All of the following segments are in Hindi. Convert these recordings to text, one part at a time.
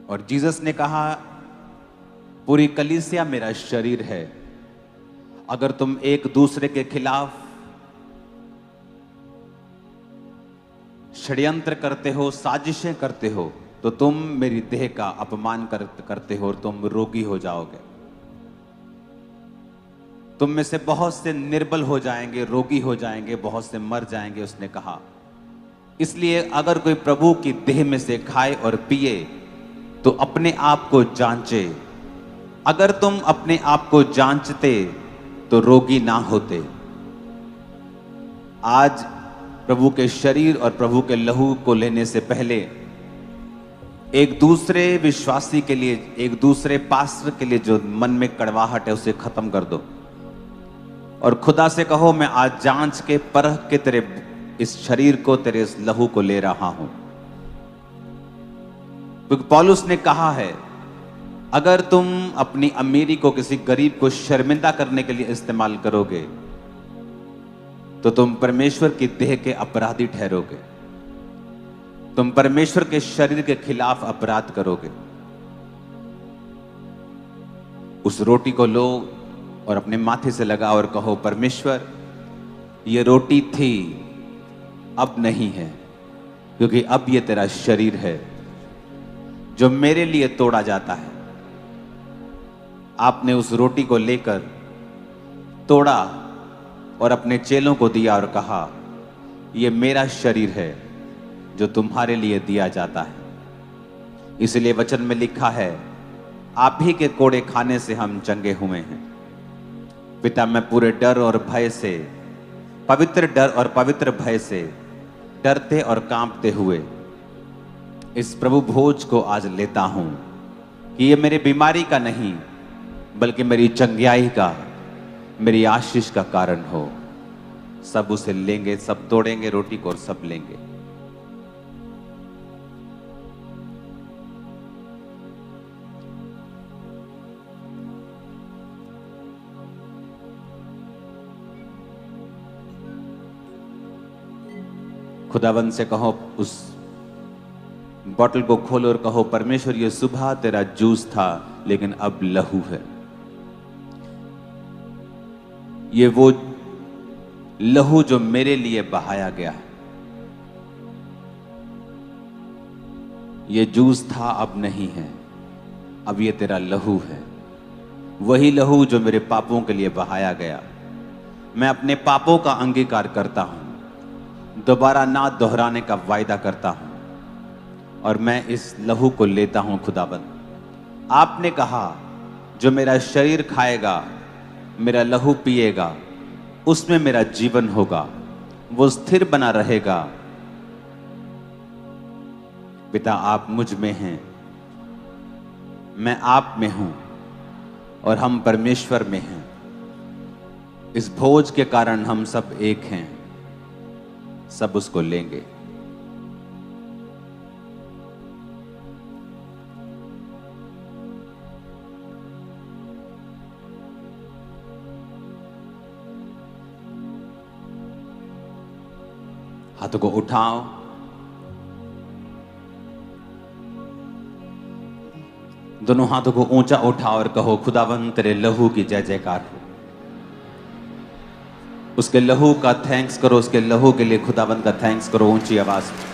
और जीसस ने कहा, पूरी कलीसिया मेरा शरीर है। अगर तुम एक दूसरे के खिलाफ षड्यंत्र करते हो, साजिशें करते हो, तो तुम मेरी देह का अपमान करते हो और तुम रोगी हो जाओगे। तुम में से बहुत से निर्बल हो जाएंगे, रोगी हो जाएंगे, बहुत से मर जाएंगे, उसने कहा। इसलिए अगर कोई प्रभु की देह में से खाए और पिए तो अपने आप को जांचे। अगर तुम अपने आप को जांचते तो रोगी ना होते। आज प्रभु के शरीर और प्रभु के लहू को लेने से पहले एक दूसरे विश्वासी के लिए, एक दूसरे पास्टर के लिए जो मन में कड़वाहट है उसे खत्म कर दो और खुदा से कहो, मैं आज जांच के परख के तेरे इस शरीर को, तेरे इस लहू को ले रहा हूं। क्योंकि पौलुस ने कहा है, अगर तुम अपनी अमीरी को किसी गरीब को शर्मिंदा करने के लिए इस्तेमाल करोगे तो तुम परमेश्वर की देह के अपराधी ठहरोगे। तुम परमेश्वर के शरीर के खिलाफ अपराध करोगे। उस रोटी को लो और अपने माथे से लगाओ और कहो, परमेश्वर ये रोटी थी, अब नहीं है, क्योंकि अब ये तेरा शरीर है जो मेरे लिए तोड़ा जाता है। आपने उस रोटी को लेकर तोड़ा और अपने चेलों को दिया और कहा, यह मेरा शरीर है जो तुम्हारे लिए दिया जाता है। इसलिए वचन में लिखा है, आप ही के कोड़े खाने से हम चंगे हुए हैं। पिता, मैं पूरे डर और भय से, पवित्र डर और पवित्र भय से डरते और कांपते हुए इस प्रभु भोज को आज लेता हूं कि ये मेरी बीमारी का नहीं बल्कि मेरी चंगियाई का, मेरी आशीष का कारण हो। सब उसे लेंगे, सब तोड़ेंगे रोटी को और सब लेंगे। खुदावन से कहो, उस बॉटल को खोलो और कहो, परमेश्वर ये सुबह तेरा जूस था लेकिन अब लहू है। ये वो लहू जो मेरे लिए बहाया गया है। ये जूस था, अब नहीं है, अब ये तेरा लहू है। वही लहू जो मेरे पापों के लिए बहाया गया। मैं अपने पापों का अंगीकार करता हूं, दोबारा ना दोहराने का वायदा करता हूं और मैं इस लहू को लेता हूं। खुदाबंद, आपने कहा, जो मेरा शरीर खाएगा, मेरा लहू पिएगा, उसमें मेरा जीवन होगा, वो स्थिर बना रहेगा। पिता, आप मुझ में हैं, मैं आप में हूं और हम परमेश्वर में हैं। इस भोज के कारण हम सब एक हैं, सब उसको लेंगे। हाथों को उठाओ, दोनों हाथों को ऊंचा उठाओ और कहो, खुदावंद तेरे लहू की जय जयकार हो। उसके लहू का थैंक्स करो, उसके लहू के लिए खुदावंद का थैंक्स करो ऊंची आवाज में।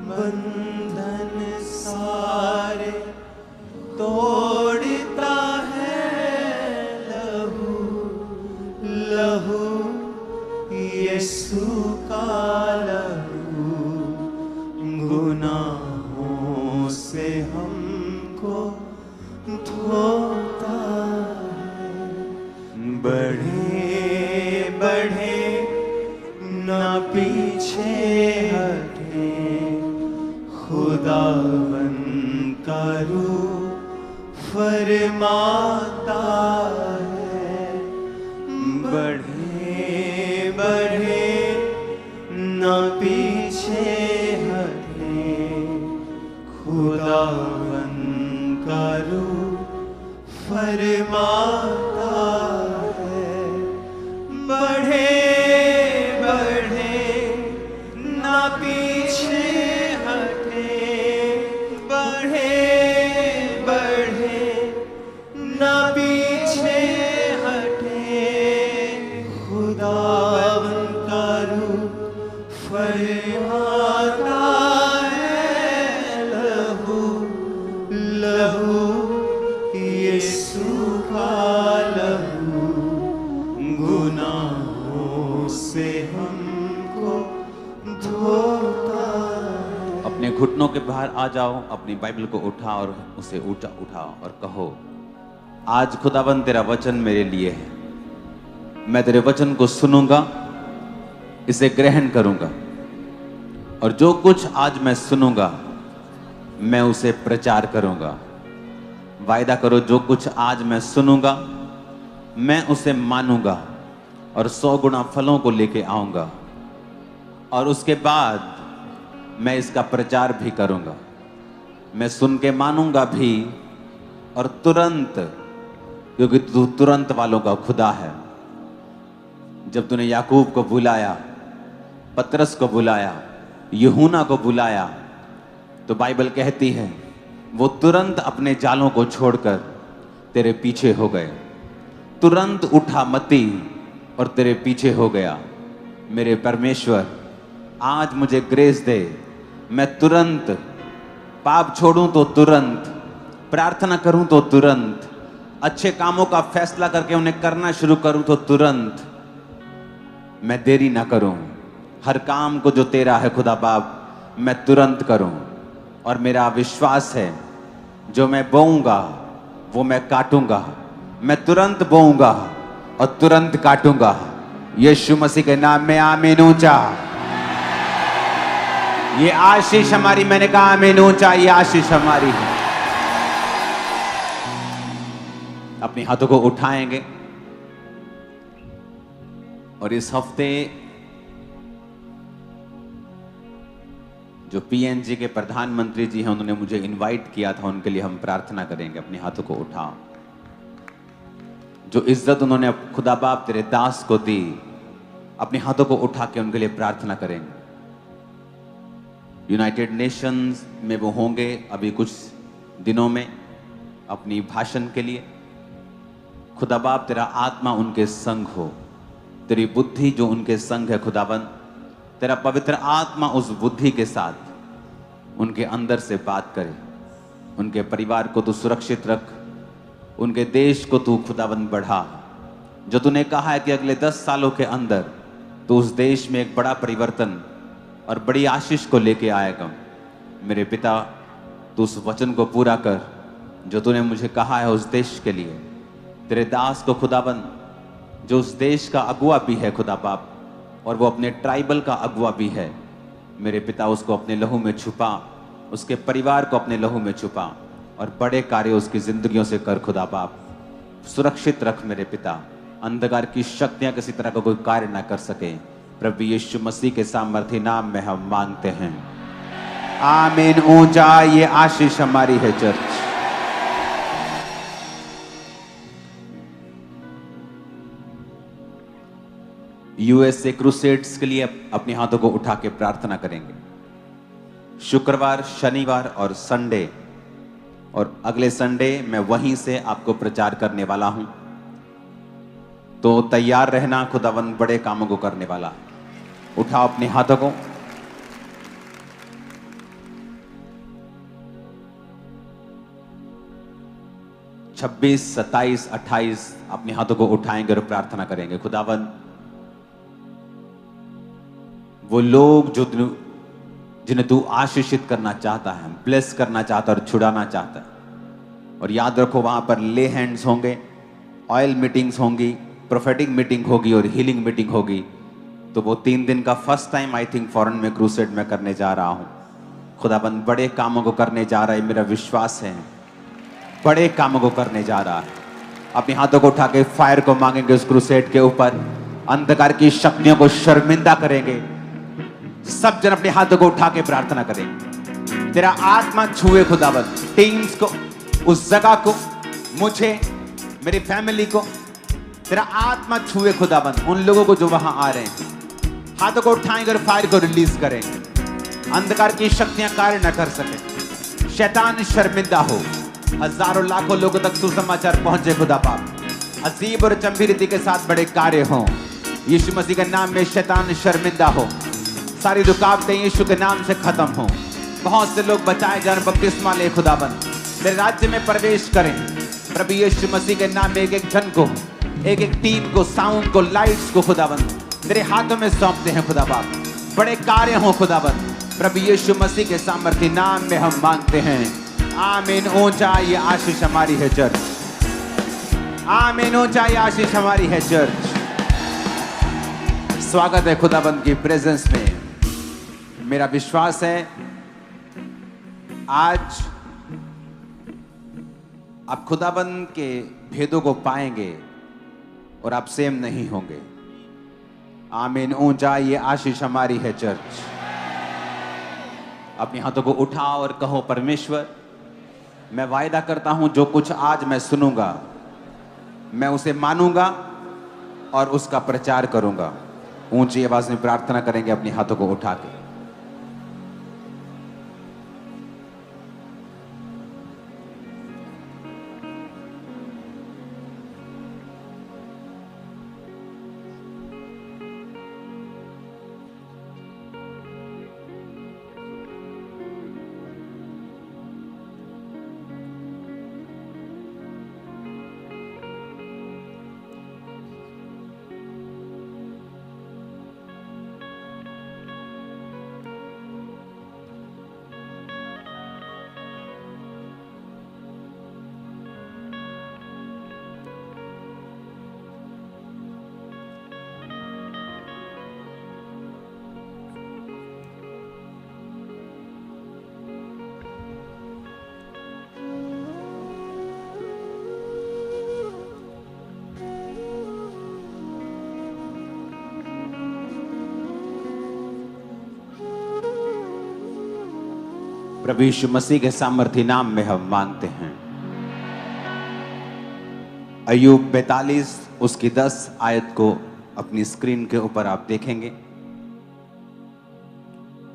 बंधन सारे तोड़ हमको धोता है। बढ़े बढ़े ना पीछे हटे, खुदावन का रूह फरमाता है। बढ़े बढ़े ना पीछे हटे, खुदावन का रूह फरमाता है। बढ़े बढ़े ना पीछे हटे, बढ़े बढ़े ना पीछे हटे, खुदावन का रूह फरमाता है। लहू लहू यीशु का लहू, गुनाहों से हमको धोता है। अपने घुटनों के बाहर आ जाओ, अपनी बाइबल को उठा और उसे उठाओ और कहो, आज खुदावन तेरा वचन मेरे लिए है। मैं तेरे वचन को सुनूंगा, इसे ग्रहण करूंगा, और जो कुछ आज मैं सुनूंगा मैं उसे प्रचार करूंगा। वायदा करो, जो कुछ आज मैं सुनूंगा मैं उसे मानूंगा और 100 गुना फलों को लेके आऊंगा, और उसके बाद मैं इसका प्रचार भी करूंगा। मैं सुन के मानूंगा भी और तुरंत, क्योंकि तू तुरंत वालों का खुदा है। जब तूने याकूब को बुलाया, पतरस को बुलाया, यूहन्ना को बुलाया, तो बाइबल कहती है वो तुरंत अपने जालों को छोड़कर तेरे पीछे हो गए। तुरंत उठा मत्ती और तेरे पीछे हो गया। मेरे परमेश्वर, आज मुझे ग्रेस दे, मैं तुरंत पाप छोड़ूं तो तुरंत, प्रार्थना करूं तो तुरंत, अच्छे कामों का फैसला करके उन्हें करना शुरू करूं तो तुरंत, मैं देरी ना करूं। हर काम को जो तेरा है खुदा बाप, मैं तुरंत करूं। और मेरा विश्वास है, जो मैं बोऊंगा वो मैं काटूंगा। मैं तुरंत बोऊंगा और तुरंत काटूंगा। यीशु मसीह के नाम में आमीन। ऊंचा ये आशीष हमारी, मैंने कहा आमीन ऊंचा, ये आशीष हमारी है। अपने हाथों को उठाएंगे और इस हफ्ते जो पीएनजी के प्रधानमंत्री जी हैं, उन्होंने मुझे इनवाइट किया था, उनके लिए हम प्रार्थना करेंगे। अपने हाथों को उठाओ। जो इज्जत उन्होंने खुदा बाप तेरे दास को दी, अपने हाथों को उठा के उनके लिए प्रार्थना करेंगे। यूनाइटेड नेशंस में वो होंगे अभी कुछ दिनों में अपनी भाषण के लिए। खुदा बाप तेरा आत्मा उनके संग हो, तेरी बुद्धि जो उनके संग है खुदावन, तेरा पवित्र आत्मा उस बुद्धि के साथ उनके अंदर से बात करे। उनके परिवार को तू सुरक्षित रख, उनके देश को तू खुदावन बढ़ा। जो तूने कहा है कि अगले 10 सालों के अंदर तू उस देश में एक बड़ा परिवर्तन और बड़ी आशीष को लेके आएगा। मेरे पिता, तू उस वचन को पूरा कर जो तूने मुझे कहा है उस देश के लिए। तेरे दास को खुदावन, जो उस देश का अगुआ भी है खुदा बाप, और वो अपने ट्राइबल का अगुआ भी है, मेरे पिता उसको अपने लहू में छुपा, उसके परिवार को अपने लहू में छुपा, और बड़े कार्य उसकी जिंदगियों से कर खुदा बाप। सुरक्षित रख मेरे पिता, अंधकार की शक्तियां किसी तरह का कोई कार्य ना कर सके। प्रभु यीशु मसीह के सामर्थ्य नाम में हम मांगते हैं, आमीन। ऊंचा ये आशीष हमारी है चर्च। यूएसए क्रूसेड्स के लिए अपने हाथों को उठा के प्रार्थना करेंगे। शुक्रवार, शनिवार और संडे, और अगले संडे मैं वहीं से आपको प्रचार करने वाला हूं, तो तैयार रहना। खुदावन बड़े कामों को करने वाला है। उठाओ अपने हाथों को। छब्बीस, 27, 28 अपने हाथों को उठाएंगे और प्रार्थना करेंगे। खुदावन, वो लोग जो जिन्हें तू आशीषित करना चाहता है, ब्लेस करना चाहता है और छुड़ाना चाहता है, और याद रखो वहां पर ले हैंड्स होंगे, ऑयल मीटिंग्स होंगी, प्रोफेटिक मीटिंग होगी और हीलिंग मीटिंग होगी। तो वो 3 दिन का first time I think foreign में क्रूसेड में करने जा रहा हूं। खुदाबंद बड़े कामों को करने जा रहा है, मेरा विश्वास है बड़े कामों को करने जा रहा है। अपने हाथों को उठा के फायर को मांगेंगे उस क्रूसेड के ऊपर, अंधकार की शक्तियों को शर्मिंदा करेंगे। सब जन अपने हाथों को उठा के प्रार्थना करेंगे, तेरा आत्मा छुए खुदाबंद, टीम्स को, उस जगह को, मुझे, मेरी फैमिली को तेरा आत्मा छुए खुदाबंद। उन लोगों को जो वहां आ रहे हैं हाथों को उठाएंगे और फायर को रिलीज करेंगे। अंधकार की शक्तियां कार्य न कर सके, शैतान शर्मिंदा हो, हजारों लाखों लोगों तक सुसमाचार पहुंचे खुदा पाप। अजीब और चंबी रीति के साथ बड़े कार्य हों। यीशु मसीह के नाम में शैतान शर्मिंदा हो, सारी रुकावटें यीशु के नाम से खत्म हो। बहुत से लोग बचाए जाए, बपतिस्मा ले खुदाबंद, तेरे राज्य में प्रवेश करें। प्रभु यीशु मसीह के नाम में एक एक जन को, एक एक टीम को, साउंड को, लाइट्स को खुदाबंद तेरे हाथों में सौंपते हैं खुदा बाप। बड़े कार्य हो खुदाबंद, प्रभु यीशु मसीह के सामर्थ्य नाम में हम मांगते हैं, आमीन। ऊंचा ये आशीष हमारी है चर्च, आमीन। ऊंचा ये आशीष हमारी है चर्च। स्वागत है खुदाबंद की प्रेजेंस में। मेरा विश्वास है आज आप खुदाबंद के भेदों को पाएंगे और आप सेम नहीं होंगे, आमीन। ऊंचा ये आशीष हमारी है चर्च। अपने हाथों को उठाओ और कहो, परमेश्वर मैं वायदा करता हूं जो कुछ आज मैं सुनूंगा मैं उसे मानूंगा और उसका प्रचार करूंगा। ऊंची आवाज में प्रार्थना करेंगे अपने हाथों को उठा के। प्रभु यीशु मसीह के सामर्थ्य नाम में हम मांगते हैं। अय्यूब 42 उसकी 10 आयत को अपनी स्क्रीन के ऊपर आप देखेंगे।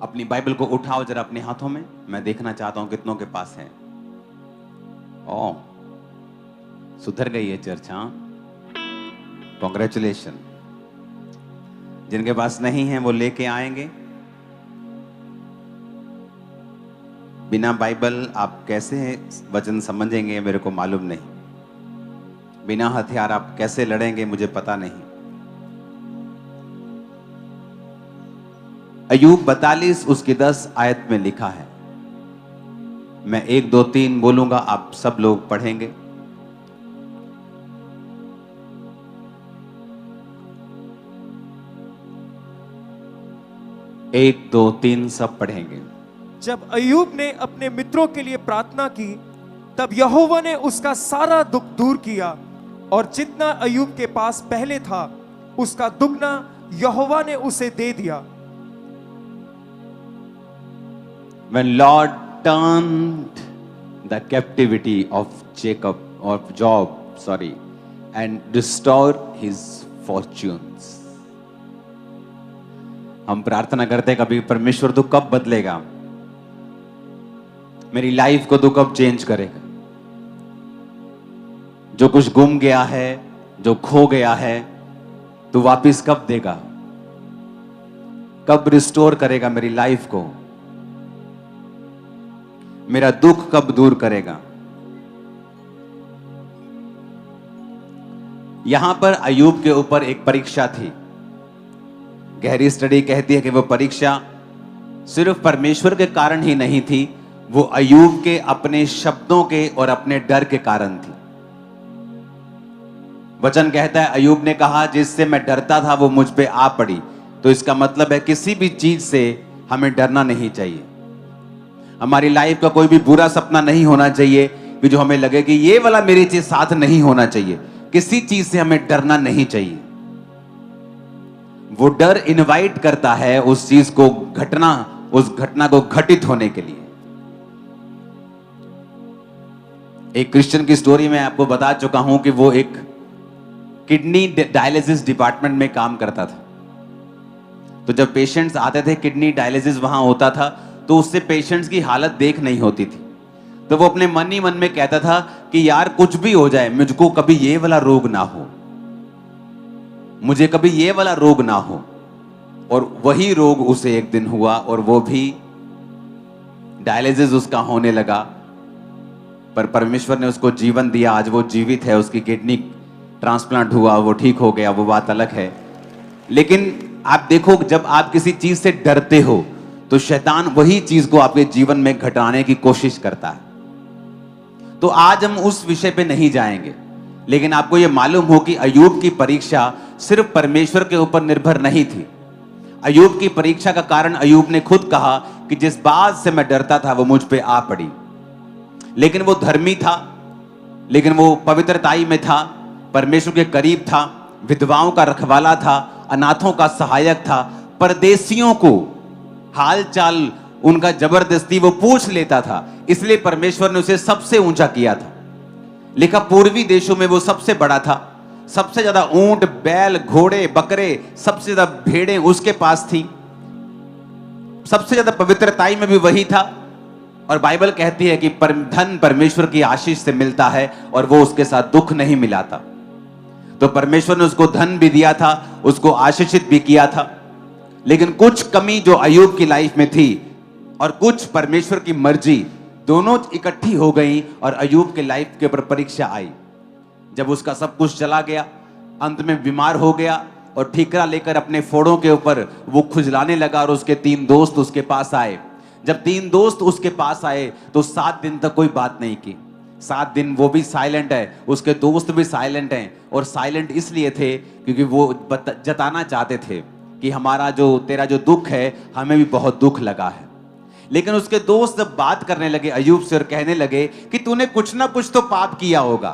अपनी बाइबल को उठाओ जरा अपने हाथों में, मैं देखना चाहता हूं कितनों के पास है। ओह, सुधर गई है चर्च, हाँ, कॉन्ग्रेचुलेशन। जिनके पास नहीं है वो लेके आएंगे। बिना बाइबल आप कैसे वचन समझेंगे मेरे को मालूम नहीं, बिना हथियार आप कैसे लड़ेंगे मुझे पता नहीं। अय्यूब 42 उसकी 10 आयत में लिखा है, मैं 1 2 3 बोलूंगा, आप सब लोग पढ़ेंगे। एक दो तीन सब पढ़ेंगे। जब अय्यूब ने अपने मित्रों के लिए प्रार्थना की तब यहोवा ने उसका सारा दुख दूर किया और जितना अय्यूब के पास पहले था उसका दुगना यहोवा ने उसे दे दिया। When Lord turned the captivity of Job, and restored his fortunes. हम प्रार्थना करते हैं कभी, परमेश्वर तू कब बदलेगा, मेरी लाइफ को तू कब चेंज करेगा, जो कुछ गुम गया है, जो खो गया है, तू वापिस कब देगा, कब रिस्टोर करेगा मेरी लाइफ को, मेरा दुख कब दूर करेगा। यहां पर अय्यूब के ऊपर एक परीक्षा थी। गहरी स्टडी कहती है कि वो परीक्षा सिर्फ परमेश्वर के कारण ही नहीं थी, वो अय्यूब के अपने शब्दों के और अपने डर के कारण थी। वचन कहता है अय्यूब ने कहा जिससे मैं डरता था वो मुझ पे आ पड़ी। तो इसका मतलब है किसी भी चीज से हमें डरना नहीं चाहिए। हमारी लाइफ का कोई भी बुरा सपना नहीं होना चाहिए कि जो हमें लगे कि ये वाला मेरी चीज साथ नहीं होना चाहिए। किसी चीज से हमें डरना नहीं चाहिए। वो डर इनवाइट करता है उस चीज को घटना, उस घटना को घटित होने के लिए। एक क्रिश्चियन की स्टोरी मैं आपको बता चुका हूं कि वो एक किडनी डायलिसिस डिपार्टमेंट में काम करता था। तो जब पेशेंट्स आते थे, किडनी डायलिसिस वहां होता था, तो उससे पेशेंट्स की हालत देख नहीं होती थी। तो वो अपने मन ही मन में कहता था कि यार कुछ भी हो जाए, मुझको कभी ये वाला रोग ना हो, मुझे कभी ये वाला रोग ना हो। और वही रोग उसे एक दिन हुआ और वो भी डायलिसिस उसका होने लगा। पर परमेश्वर ने उसको जीवन दिया, आज वो जीवित है। उसकी किडनी ट्रांसप्लांट हुआ, वो ठीक हो गया, वो बात अलग है। लेकिन आप देखो, जब आप किसी चीज से डरते हो तो शैतान वही चीज को आपके जीवन में घटाने की कोशिश करता है। तो आज हम उस विषय पे नहीं जाएंगे, लेकिन आपको यह मालूम हो कि अय्यूब की परीक्षा सिर्फ परमेश्वर के ऊपर निर्भर नहीं थी। अय्यूब की परीक्षा का कारण अय्यूब ने खुद कहा कि जिस बात से मैं डरता था वो मुझ पे आ पड़ी। लेकिन वो धर्मी था, लेकिन वो पवित्रताई में था, परमेश्वर के करीब था, विधवाओं का रखवाला था, अनाथों का सहायक था, परदेशियों को हाल चाल उनका जबरदस्ती वो पूछ लेता था। इसलिए परमेश्वर ने उसे सबसे ऊंचा किया था। लिखा पूर्वी देशों में वो सबसे बड़ा था। सबसे ज्यादा ऊंट, बैल, घोड़े, बकरे, सबसे ज्यादा भेड़ें उसके पास थी। सबसे ज्यादा पवित्रताई में भी वही था। और बाइबल कहती है कि धन परमेश्वर की आशीष से मिलता है और वो उसके साथ दुख नहीं मिलाता। तो परमेश्वर ने उसको धन भी दिया था, उसको आशीषित भी किया था। लेकिन कुछ कमी जो अय्यूब की लाइफ में थी और कुछ परमेश्वर की मर्जी, दोनों इकट्ठी हो गई और अय्यूब के लाइफ के ऊपर परीक्षा आई। जब उसका सब कुछ चला गया, अंत में बीमार हो गया और ठीकरा लेकर अपने फोड़ों के ऊपर वो खुजलाने लगा और उसके 3 दोस्त उसके पास आए। जब 3 दोस्त उसके पास आए तो 7 दिन तक कोई बात नहीं की। 7 दिन वो भी साइलेंट है, उसके दोस्त भी साइलेंट हैं। और साइलेंट इसलिए थे क्योंकि वो जताना चाहते थे कि हमारा जो तेरा जो दुख है, हमें भी बहुत दुख लगा है। लेकिन उसके दोस्त जब बात करने लगे अय्यूब से और कहने लगे कि तूने कुछ ना कुछ तो पाप किया होगा,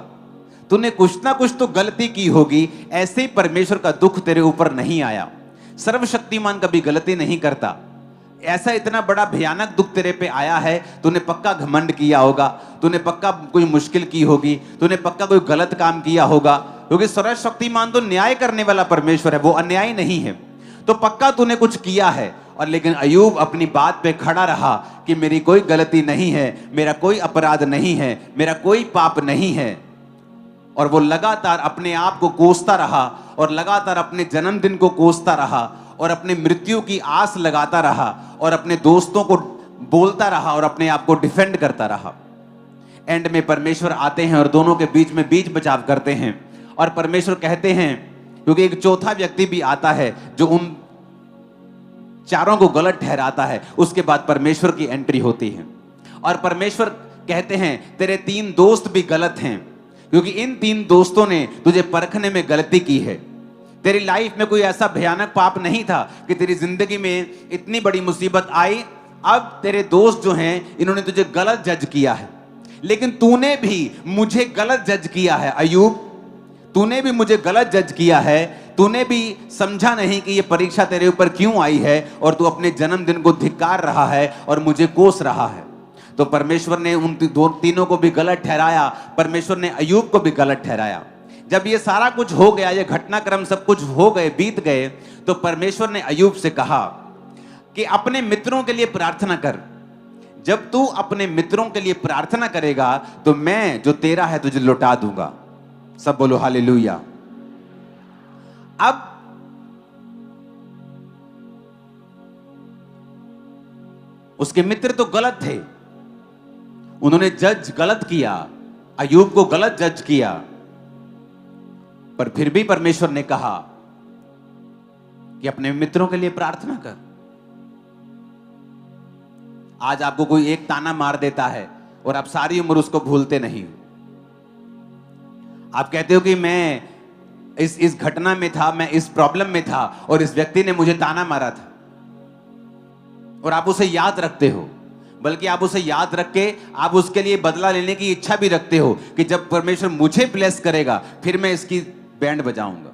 तूने कुछ ना कुछ तो गलती की होगी, ऐसे ही परमेश्वर का दुख तेरे ऊपर नहीं आया। सर्वशक्तिमान कभी गलती नहीं करता। ऐसा इतना बड़ा भयानक दुख तेरे पे आया है, तूने पक्का घमंड किया होगा, तूने पक्का कोई मुश्किल की होगी, तूने पक्का कोई गलत काम किया होगा। क्योंकि सर्वशक्तिमान तो न्याय करने वाला परमेश्वर है, वो अन्यायी नहीं है। तो पक्का तूने कुछ किया है। और लेकिन अय्यूब अपनी बात पे खड़ा रहा कि मेरी कोई गलती नहीं है, मेरा कोई अपराध नहीं है, मेरा कोई पाप नहीं है। और वो लगातार अपने आप को कोसता रहा और लगातार अपने जन्मदिन को कोसता रहा और अपने मृत्यु की आस लगाता रहा और अपने दोस्तों को बोलता रहा और अपने आप को डिफेंड करता रहा। एंड में परमेश्वर आते हैं और दोनों के बीच में बीच बचाव करते हैं। और परमेश्वर कहते हैं, क्योंकि एक चौथा व्यक्ति भी आता है जो उन चारों को गलत ठहराता है, उसके बाद परमेश्वर की एंट्री होती है। और परमेश्वर कहते हैं तेरे 3 दोस्त भी गलत हैं, क्योंकि इन 3 दोस्तों ने तुझे परखने में गलती की है। तेरी लाइफ में कोई ऐसा भयानक पाप नहीं था कि तेरी जिंदगी में इतनी बड़ी मुसीबत आई। अब तेरे दोस्त जो हैं, इन्होंने तुझे गलत जज किया है। लेकिन तूने भी मुझे गलत जज किया है अय्यूब, तूने भी मुझे गलत जज किया है। तूने भी समझा नहीं कि ये परीक्षा तेरे ऊपर क्यों आई है और तू अपने जन्मदिन को धिक्कार रहा है और मुझे कोस रहा है। तो परमेश्वर ने उन तीनों को भी गलत ठहराया, परमेश्वर ने अय्यूब को भी गलत ठहराया। जब ये सारा कुछ हो गया, ये घटनाक्रम सब कुछ हो गए, बीत गए, तो परमेश्वर ने अय्यूब से कहा कि अपने मित्रों के लिए प्रार्थना कर। जब तू अपने मित्रों के लिए प्रार्थना करेगा तो मैं जो तेरा है तुझे लौटा दूंगा। सब बोलो हालेलुया। अब उसके मित्र तो गलत थे, उन्होंने जज गलत किया, अय्यूब को गलत जज किया। पर फिर भी परमेश्वर ने कहा कि अपने मित्रों के लिए प्रार्थना कर। आज आपको कोई एक ताना मार देता है और आप सारी उम्र उसको भूलते नहीं हो। आप कहते हो कि मैं इस घटना में था, मैं इस प्रॉब्लम में था और इस व्यक्ति ने मुझे ताना मारा था, और आप उसे याद रखते हो। बल्कि आप उसे याद रख के आप उसके लिए बदला लेने की इच्छा भी रखते हो कि जब परमेश्वर मुझे ब्लेस करेगा फिर मैं इसकी बैंड बजाऊंगा।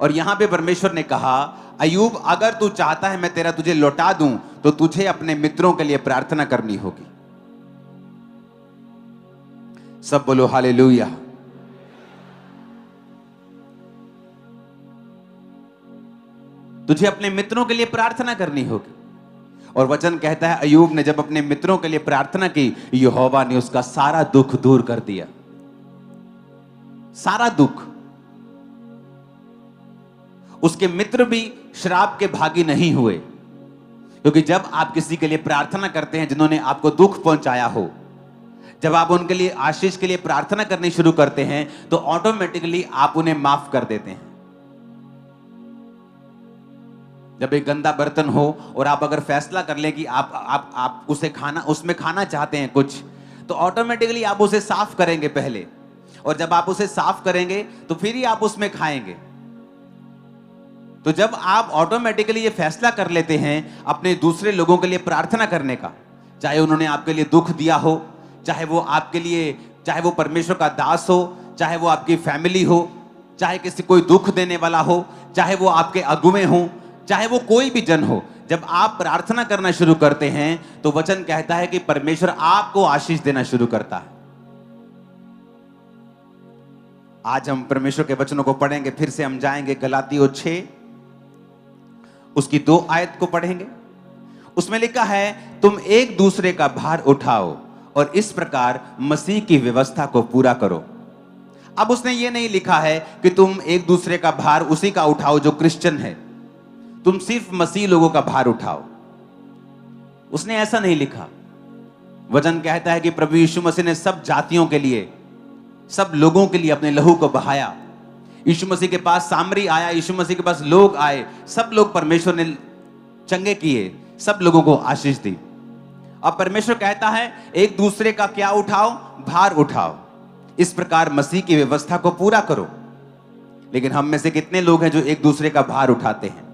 और यहां पे परमेश्वर ने कहा, अय्यूब अगर तू चाहता है मैं तुझे लौटा दूं तो तुझे अपने मित्रों के लिए प्रार्थना करनी होगी। सब बोलो हालेलुया। तुझे अपने मित्रों के लिए प्रार्थना करनी होगी। और वचन कहता है अय्यूब ने जब अपने मित्रों के लिए प्रार्थना की, यहोवा ने उसका सारा दुख दूर कर दिया। सारा दुख। उसके मित्र भी श्राप के भागी नहीं हुए, क्योंकि जब आप किसी के लिए प्रार्थना करते हैं जिन्होंने आपको दुख पहुंचाया हो, जब आप उनके लिए आशीष के लिए प्रार्थना करनी शुरू करते हैं तो ऑटोमेटिकली आप उन्हें माफ कर देते हैं। जब एक गंदा बर्तन हो और आप अगर फैसला कर लें कि आप उसे उसमें खाना चाहते हैं कुछ, तो ऑटोमेटिकली आप उसे साफ करेंगे पहले, और जब आप उसे साफ करेंगे तो फिर ही आप उसमें खाएंगे। तो जब आप ऑटोमेटिकली ये फैसला कर लेते हैं अपने दूसरे लोगों के लिए प्रार्थना करने का, चाहे उन्होंने आपके लिए दुख दिया हो, चाहे वो परमेश्वर का दास हो, चाहे वो आपकी फैमिली हो, चाहे किसी कोई दुख देने वाला हो, चाहे वो आपके अगुवे हो, चाहे वो कोई भी जन हो, जब आप प्रार्थना करना शुरू करते हैं तो वचन कहता है कि परमेश्वर आपको आशीष देना शुरू करता है। आज हम परमेश्वर के वचनों को पढ़ेंगे, फिर से हम जाएंगे गलातियों 6 उसकी 2 आयत को पढ़ेंगे। उसमें लिखा है, तुम एक दूसरे का भार उठाओ और इस प्रकार मसीह की व्यवस्था को पूरा करो। अब उसने ये नहीं लिखा है कि तुम एक दूसरे का भार उसी का उठाओ जो क्रिश्चियन है, तुम सिर्फ मसीह लोगों का भार उठाओ। उसने ऐसा नहीं लिखा। वचन कहता है कि प्रभु यीशु मसीह ने सब जातियों के लिए, सब लोगों के लिए अपने लहू को बहाया। यीशु मसीह के पास सामरी आया, यीशु मसीह के पास लोग आए, सब लोग परमेश्वर ने चंगे किए, सब लोगों को आशीष दी। अब परमेश्वर कहता है एक दूसरे का क्या उठाओ? भार उठाओ, इस प्रकार मसीह की व्यवस्था को पूरा करो। लेकिन हम में से कितने लोग हैं जो एक दूसरे का भार उठाते हैं?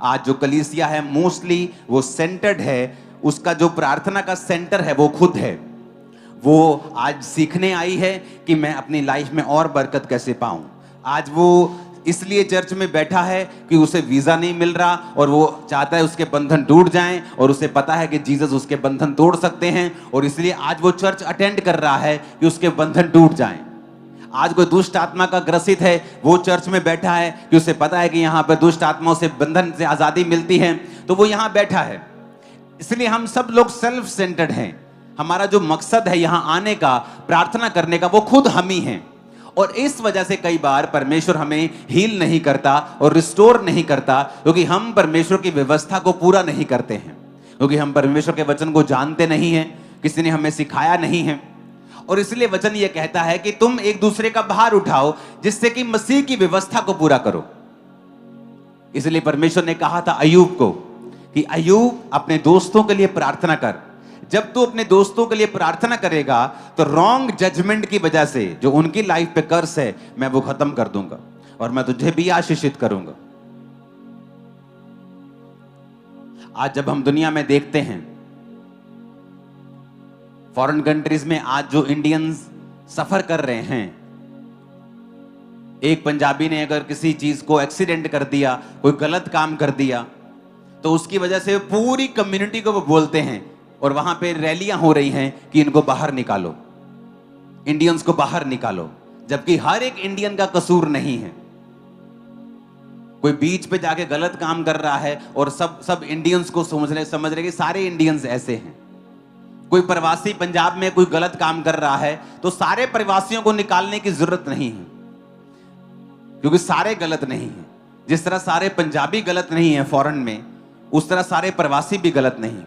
आज जो कलीसिया है मोस्टली वो सेंटर्ड है, उसका जो प्रार्थना का सेंटर है वो खुद है। वो आज सीखने आई है कि मैं अपनी लाइफ में और बरकत कैसे पाऊं। आज वो इसलिए चर्च में बैठा है कि उसे वीजा नहीं मिल रहा और वो चाहता है उसके बंधन टूट जाएं, और उसे पता है कि जीसस उसके बंधन तोड़ सकते हैं, और इसलिए आज वो चर्च अटेंड कर रहा है कि उसके बंधन टूट जाएं। आज कोई दुष्ट आत्मा का ग्रसित है, वो चर्च में बैठा है कि उसे पता है कि यहाँ पर दुष्ट आत्माओं से बंधन से आजादी मिलती है, तो वो यहाँ बैठा है। इसलिए हम सब लोग सेल्फ सेंटर्ड हैं। हमारा जो मकसद है यहाँ आने का, प्रार्थना करने का, वो खुद हम ही हैं। और इस वजह से कई बार परमेश्वर हमें हील नहीं करता और रिस्टोर नहीं करता, क्योंकि हम परमेश्वर की व्यवस्था को पूरा नहीं करते हैं, क्योंकि हम परमेश्वर के वचन को जानते नहीं हैं, किसी ने हमें सिखाया नहीं है। और इसलिए वचन ये कहता है कि तुम एक दूसरे का भार उठाओ जिससे कि मसीह की व्यवस्था को पूरा करो। इसलिए परमेश्वर ने कहा था अय्यूब को कि अय्यूब अपने दोस्तों के लिए प्रार्थना कर। जब तू अपने दोस्तों के लिए प्रार्थना करेगा तो रॉन्ग जजमेंट की वजह से जो उनकी लाइफ पे कर्स है मैं वो खत्म कर दूंगा और मैं तुझे भी आशीषित करूंगा। आज जब हम दुनिया में देखते हैं फॉरेन कंट्रीज में, आज जो इंडियंस सफर कर रहे हैं, एक पंजाबी ने अगर किसी चीज को एक्सीडेंट कर दिया, कोई गलत काम कर दिया, तो उसकी वजह से पूरी कम्युनिटी को वो बोलते हैं और वहां पे रैलियां हो रही हैं कि इनको बाहर निकालो, इंडियंस को बाहर निकालो, जबकि हर एक इंडियन का कसूर नहीं है। कोई बीच पे जाके गलत काम कर रहा है और सब इंडियंस को समझ रहे कि सारे इंडियंस ऐसे हैं। कोई प्रवासी पंजाब में कोई गलत काम कर रहा है तो सारे प्रवासियों को निकालने की जरूरत नहीं है, क्योंकि सारे गलत नहीं हैं। जिस तरह सारे पंजाबी गलत नहीं है फॉरेन में, उस तरह सारे प्रवासी भी गलत नहीं।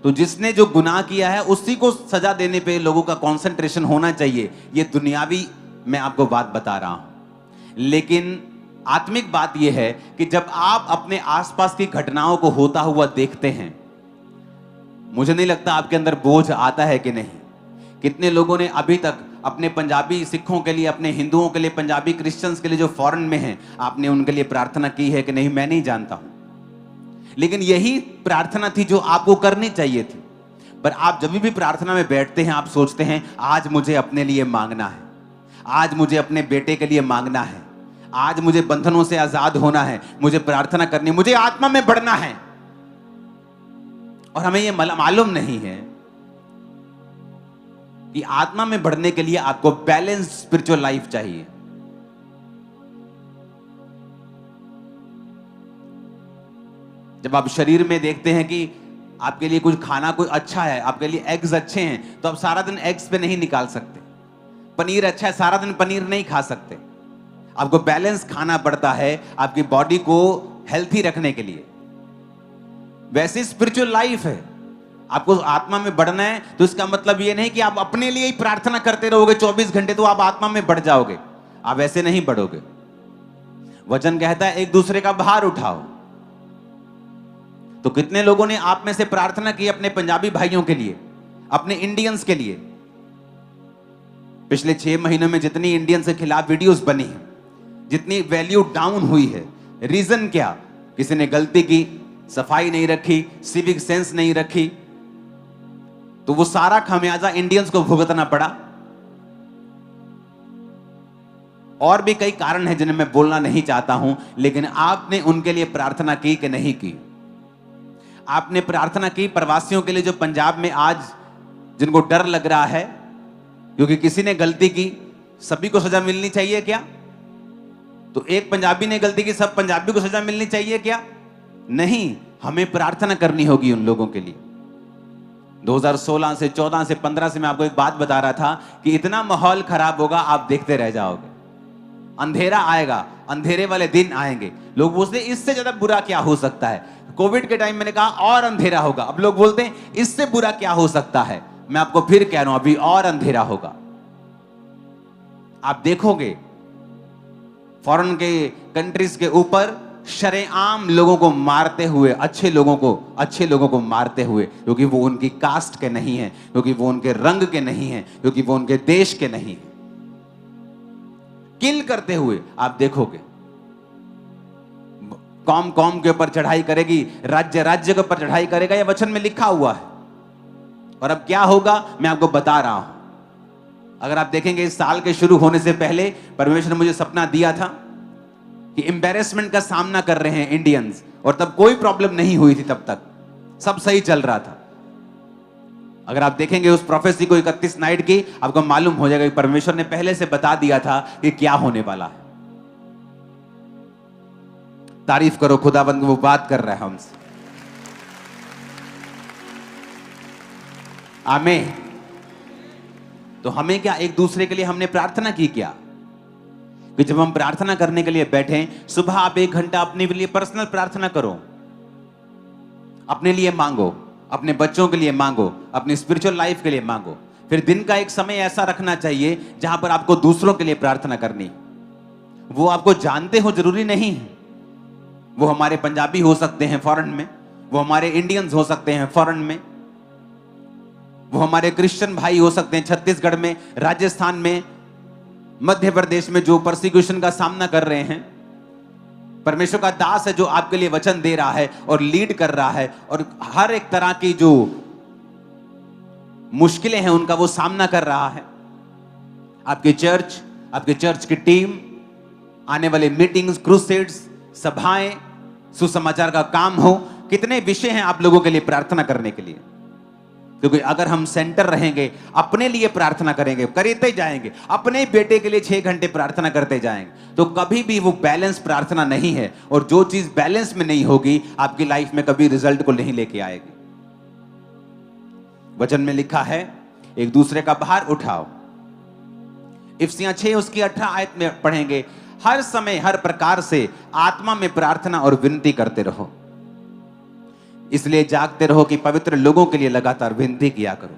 तो जिसने जो गुनाह किया है उसी को सजा देने पे लोगों का कंसंट्रेशन होना चाहिए। ये दुनियावी मैं आपको बात बता रहा हूं, लेकिन आत्मिक बात यह है कि जब आप अपने आसपास की घटनाओं को होता हुआ देखते हैं मुझे नहीं लगता आपके अंदर बोझ आता है कि नहीं। कितने लोगों ने अभी तक अपने पंजाबी सिखों के लिए, अपने हिंदुओं के लिए, पंजाबी क्रिश्चियंस के लिए जो फॉरेन में हैं, आपने उनके लिए प्रार्थना की है कि नहीं, मैं नहीं जानता हूं। लेकिन यही प्रार्थना थी जो आपको करनी चाहिए थी। पर आप जब भी प्रार्थना में बैठते हैं, आप सोचते हैं आज मुझे अपने लिए मांगना है, आज मुझे अपने बेटे के लिए मांगना है, आज मुझे बंधनों से आजाद होना है, मुझे प्रार्थना करनी, मुझे आत्मा में बढ़ना है। और हमें यह मालूम नहीं है कि आत्मा में बढ़ने के लिए आपको बैलेंस स्पिरिचुअल लाइफ चाहिए। जब आप शरीर में देखते हैं कि आपके लिए कुछ खाना कोई अच्छा है, आपके लिए एग्स अच्छे हैं, तो आप सारा दिन एग्स पे नहीं निकाल सकते। पनीर अच्छा है, सारा दिन पनीर नहीं खा सकते। आपको बैलेंस खाना पड़ता है आपकी बॉडी को हेल्थी रखने के लिए। वैसे स्पिरिचुअल लाइफ है, आपको आत्मा में बढ़ना है, तो इसका मतलब यह नहीं कि आप अपने लिए ही प्रार्थना करते रहोगे 24 घंटे तो आप आत्मा में बढ़ जाओगे। आप ऐसे नहीं बढ़ोगे। वचन कहता है एक दूसरे का भार उठाओ। तो कितने लोगों ने आप में से प्रार्थना की अपने पंजाबी भाइयों के लिए, अपने इंडियंस के लिए। पिछले 6 महीनों में जितनी इंडियंस के खिलाफ वीडियोस बनी है, जितनी वैल्यू डाउन हुई है, रीजन क्या? किसी ने गलती की, सफाई नहीं रखी, सिविक सेंस नहीं रखी, तो वो सारा खमियाजा इंडियंस को भुगतना पड़ा। और भी कई कारण हैं जिन्हें मैं बोलना नहीं चाहता हूं, लेकिन आपने उनके लिए प्रार्थना की कि नहीं की? आपने प्रार्थना की प्रवासियों के लिए जो पंजाब में आज जिनको डर लग रहा है क्योंकि किसी ने गलती की, सभी को सजा मिलनी चाहिए क्या? तो एक पंजाबी ने गलती की, सब पंजाबी को सजा मिलनी चाहिए क्या? नहीं, हमें प्रार्थना करनी होगी उन लोगों के लिए। 2016 से 14 से 15 से मैं आपको एक बात बता रहा था कि इतना माहौल खराब होगा, आप देखते रह जाओगे। अंधेरा आएगा, अंधेरे वाले दिन आएंगे। लोग पूछते हैं इससे ज्यादा बुरा क्या हो सकता है? कोविड के टाइम मैंने कहा और अंधेरा होगा। अब लोग बोलते हैं इससे बुरा क्या हो सकता है? मैं आपको फिर कह रहा हूं, अभी और अंधेरा होगा। आप देखोगे फॉरेन के कंट्रीज के ऊपर शरेआम लोगों को मारते हुए, अच्छे लोगों को मारते हुए, क्योंकि वो उनकी कास्ट के नहीं है, क्योंकि वो उनके रंग के नहीं है, क्योंकि वो उनके देश के नहीं है। किल करते हुए आप देखोगे। कौम के ऊपर चढ़ाई करेगी, राज्य के ऊपर चढ़ाई करेगा, यह वचन में लिखा हुआ है। और अब क्या होगा मैं आपको बता रहा हूं। अगर आप देखेंगे इस साल के शुरू होने से पहले परमेश्वर ने मुझे सपना दिया था कि एम्बैरेसमेंट का सामना कर रहे हैं इंडियंस, और तब कोई प्रॉब्लम नहीं हुई थी, तब तक सब सही चल रहा था। अगर आप देखेंगे उस प्रोफेसी को 31 नाइट की, आपको मालूम हो जाएगा कि परमेश्वर ने पहले से बता दिया था कि क्या होने वाला है। तारीफ करो खुदाबंद, वो बात कर रहा है हमसे। आमीन। तो हमें क्या, एक दूसरे के लिए हमने प्रार्थना की क्या? कि जब हम प्रार्थना करने के लिए बैठे, सुबह आप 1 घंटा अपने लिए पर्सनल प्रार्थना करो, अपने लिए मांगो, अपने बच्चों के लिए मांगो, अपनी स्पिरिचुअल लाइफ के लिए मांगो। फिर दिन का एक समय ऐसा रखना चाहिए जहां पर आपको दूसरों के लिए प्रार्थना करनी। वो आपको जानते हो जरूरी नहीं है, वो हमारे पंजाबी हो सकते हैं फॉरेन में, वो हमारे इंडियंस हो सकते हैं फॉरेन में, वो हमारे क्रिश्चियन भाई हो सकते हैं छत्तीसगढ़ में, राजस्थान में, मध्य प्रदेश में, जो परसिक्यूशन का सामना कर रहे हैं। परमेश्वर का दास है जो आपके लिए वचन दे रहा है और लीड कर रहा है, और हर एक तरह की जो मुश्किलें हैं उनका वो सामना कर रहा है। आपकी चर्च की टीम, आने वाले मीटिंग्स, क्रूसेड्स, सभाएं, सुसमाचार का काम हो, कितने विषय हैं आप लोगों के लिए प्रार्थना करने के लिए। क्योंकि अगर हम सेंटर रहेंगे, अपने लिए प्रार्थना करेंगे, करते जाएंगे, अपने बेटे के लिए 6 घंटे प्रार्थना करते जाएंगे, तो कभी भी वो बैलेंस प्रार्थना नहीं है। और जो चीज बैलेंस में नहीं होगी, आपकी लाइफ में कभी रिजल्ट को नहीं लेके आएगी। वचन में लिखा है एक दूसरे का भार उठाओ। इफिसियां 6 उसकी 18 आयत में पढ़ेंगे, हर समय हर प्रकार से आत्मा में प्रार्थना और विनती करते रहो, इसलिए जागते रहो कि पवित्र लोगों के लिए लगातार विनती किया करो।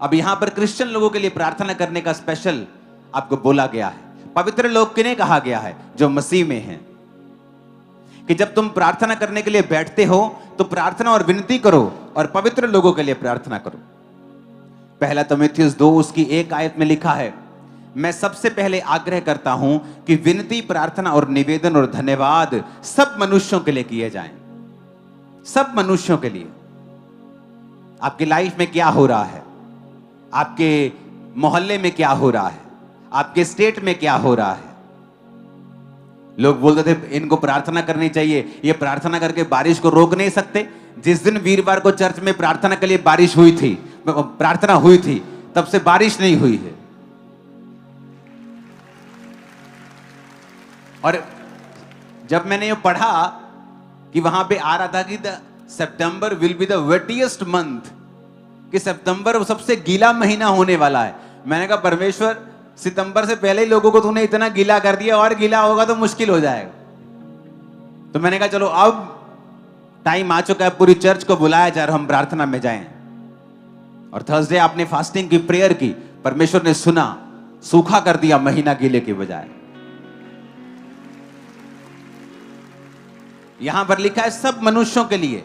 अब यहां पर क्रिश्चियन लोगों के लिए प्रार्थना करने का स्पेशल आपको बोला गया है। पवित्र लोग किन्हें कहा गया है? जो मसीह में हैं। कि जब तुम प्रार्थना करने के लिए बैठते हो तो प्रार्थना और विनती करो और पवित्र लोगों के लिए प्रार्थना करो। पहला तीमुथियुस 2 उसकी 1 आयत में लिखा है, मैं सबसे पहले आग्रह करता हूं कि विनती, प्रार्थना और निवेदन और धन्यवाद सब मनुष्यों के लिए किए जाएं। सब मनुष्यों के लिए। आपकी लाइफ में क्या हो रहा है, आपके मोहल्ले में क्या हो रहा है, आपके स्टेट में क्या हो रहा है। लोग बोलते थे इनको प्रार्थना करनी चाहिए, ये प्रार्थना करके बारिश को रोक नहीं सकते। जिस दिन वीरवार को चर्च में प्रार्थना के लिए बारिश हुई थी, प्रार्थना हुई थी, तब से बारिश नहीं हुई है। और जब मैंने ये पढ़ा कि वहां पे आ रहा था कि सितंबर विल बी द वेटिएस्ट मंथ, कि सितंबर सबसे गीला महीना होने वाला है, मैंने कहा परमेश्वर, सितंबर से पहले ही लोगों को तूने इतना गीला कर दिया, और गीला होगा तो मुश्किल हो जाएगा। तो मैंने कहा चलो अब टाइम आ चुका है, पूरी चर्च को बुलाया जाए और हम प्रार्थना में जाएं। और थर्सडे आपने फास्टिंग की, प्रेयर की, परमेश्वर ने सुना, सूखा कर दिया महीना गीले के बजाय। यहां पर लिखा है सब मनुष्यों के लिए।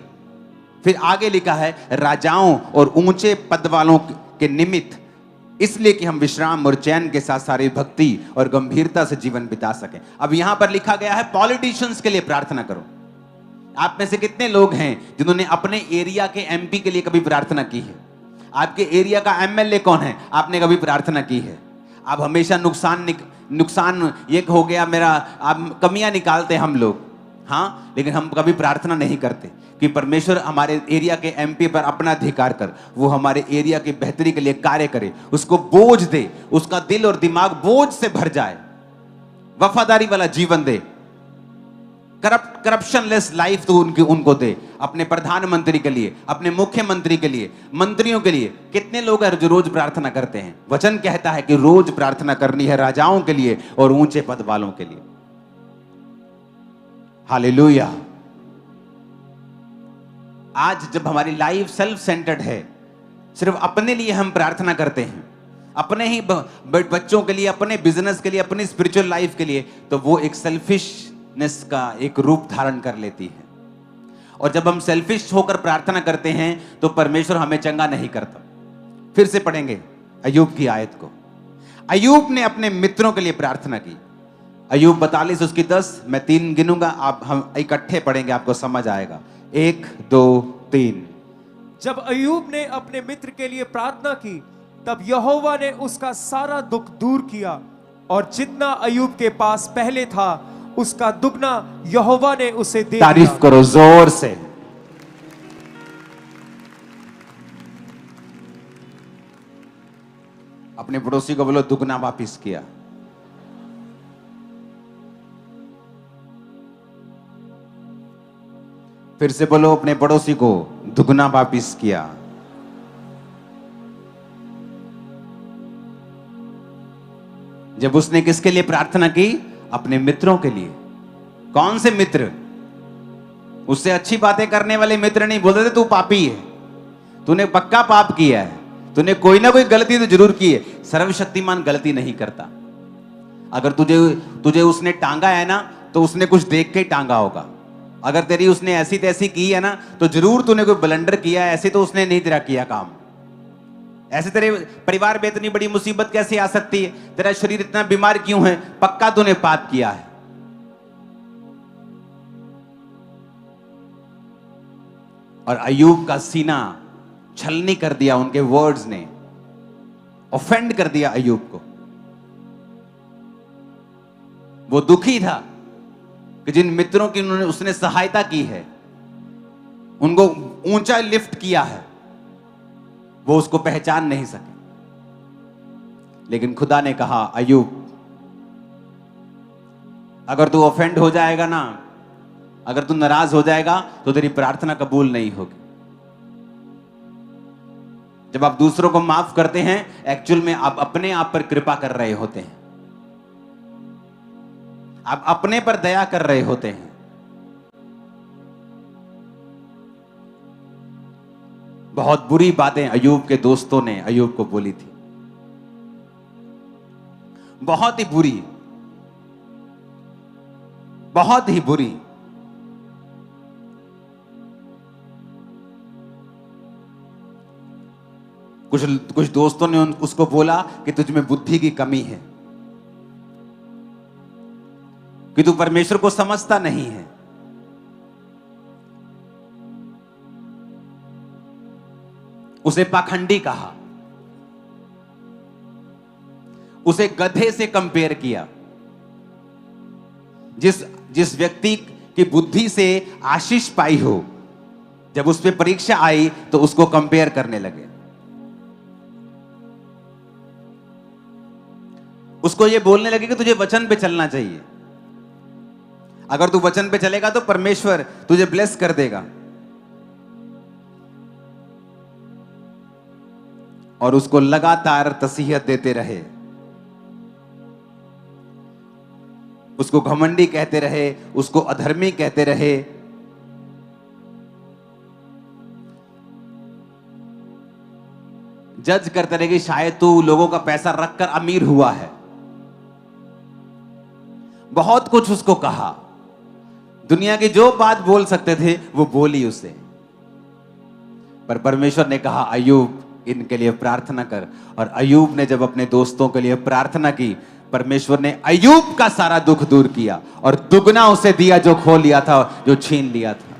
फिर आगे लिखा है राजाओं और ऊंचे पद वालों के निमित्त, इसलिए कि हम विश्राम और चैन के साथ सारी भक्ति और गंभीरता से जीवन बिता सकें। अब यहां पर लिखा गया है पॉलिटिशियंस के लिए प्रार्थना करो। आप में से कितने लोग हैं जिन्होंने अपने एरिया के एमपी के लिए कभी प्रार्थना की है? आपके एरिया का एमएलए कौन है, आपने कभी प्रार्थना की है? आप हमेशा नुकसान ये हो गया मेरा, आप कमियां निकालते हम लोग, हाँ, लेकिन हम कभी प्रार्थना नहीं करते कि परमेश्वर हमारे एरिया के एमपी पर अपना अधिकार कर, वो हमारे एरिया की बेहतरी के लिए कार्य करे, उसको बोझ दे, उसका दिल और दिमाग बोझ से भर जाए, वफादारी वाला जीवन दे, करप्शन लेस लाइफ तो उनको दे। अपने प्रधानमंत्री के लिए, अपने मुख्यमंत्री के लिए, मंत्रियों के लिए। कितने लोग हैं जो रोज प्रार्थना करते हैं? वचन कहता है कि रोज प्रार्थना करनी है राजाओं के लिए और ऊंचे पद वालों के लिए। हालेलुया। आज जब हमारी लाइफ सेल्फ सेंटर्ड है, सिर्फ अपने लिए हम प्रार्थना करते हैं, अपने ही बच्चों के लिए, अपने बिजनेस के लिए, अपनी स्पिरिचुअल लाइफ के लिए, तो वो एक सेल्फिशनेस का एक रूप धारण कर लेती है। और जब हम सेल्फिश होकर प्रार्थना करते हैं तो परमेश्वर हमें चंगा नहीं करता। फिर से पढ़ेंगे अय्यूब की आयत को। अय्यूब ने अपने मित्रों के लिए प्रार्थना की। अय्यूब 42 उसकी 10, मैं 3 गिनूंगा, आप हम इकट्ठे पढ़ेंगे, आपको समझ आएगा। 1 2 3। जब अय्यूब ने अपने मित्र के लिए प्रार्थना की, तब यहोवा ने उसका सारा दुख दूर किया, और जितना अय्यूब के पास पहले था उसका दुगना यहोवा ने उसे दे दिया। तारीफ करो जोर से। अपने पड़ोसी को बोलो दुगना वापिस किया। फिर से बोलो अपने पड़ोसी को दुगना वापिस किया। जब उसने किसके लिए प्रार्थना की? अपने मित्रों के लिए। कौन से मित्र? उससे अच्छी बातें करने वाले मित्र नहीं। बोलते थे तू पापी है, तूने पक्का पाप किया है, तूने कोई ना कोई गलती तो जरूर की है। सर्वशक्तिमान गलती नहीं करता। अगर तुझे उसने टांगा है ना, तो उसने कुछ देख के ही टांगा होगा। अगर तेरी उसने ऐसी तैसी की है ना, तो जरूर तूने कोई ब्लंडर किया है। ऐसे तो उसने नहीं तेरा किया काम। ऐसे तेरे परिवार में इतनी बड़ी मुसीबत कैसे आ सकती है? तेरा शरीर इतना बीमार क्यों है? पक्का तूने पाप किया है। और अय्यूब का सीना छलनी कर दिया उनके वर्ड्स ने, ऑफेंड कर दिया अय्यूब को। वो दुखी था कि जिन मित्रों की उसने सहायता की है, उनको ऊंचा लिफ्ट किया है, वो उसको पहचान नहीं सके। लेकिन खुदा ने कहा अय्यूब, अगर तू ऑफेंड हो जाएगा ना, अगर तू नाराज हो जाएगा, तो तेरी प्रार्थना कबूल नहीं होगी। जब आप दूसरों को माफ करते हैं, एक्चुअल में आप अपने आप पर कृपा कर रहे होते हैं। आप अपने पर दया कर रहे होते हैं। बहुत बुरी बातें अय्यूब के दोस्तों ने अय्यूब को बोली थी, बहुत ही बुरी, बहुत ही बुरी। कुछ दोस्तों ने उसको बोला कि तुझ में बुद्धि की कमी है, कि तू परमेश्वर को समझता नहीं है। उसे पाखंडी कहा, उसे गधे से कंपेयर किया। जिस व्यक्ति की बुद्धि से आशीष पाई हो, जब उस पे परीक्षा आई तो उसको कंपेयर करने लगे। उसको ये बोलने लगे कि तुझे वचन पे चलना चाहिए, अगर तू वचन पे चलेगा तो परमेश्वर तुझे ब्लेस कर देगा। और उसको लगातार तसीहत देते रहे, उसको घमंडी कहते रहे, उसको अधर्मी कहते रहे। जज करते रहे कि शायद तू लोगों का पैसा रखकर अमीर हुआ है। बहुत कुछ उसको कहा, दुनिया की जो बात बोल सकते थे वो बोली उसे। पर परमेश्वर ने कहा, अय्यूब इनके लिए प्रार्थना कर। और अय्यूब ने जब अपने दोस्तों के लिए प्रार्थना की, परमेश्वर ने अय्यूब का सारा दुख दूर किया और दुगना उसे दिया जो खो लिया था, जो छीन लिया था।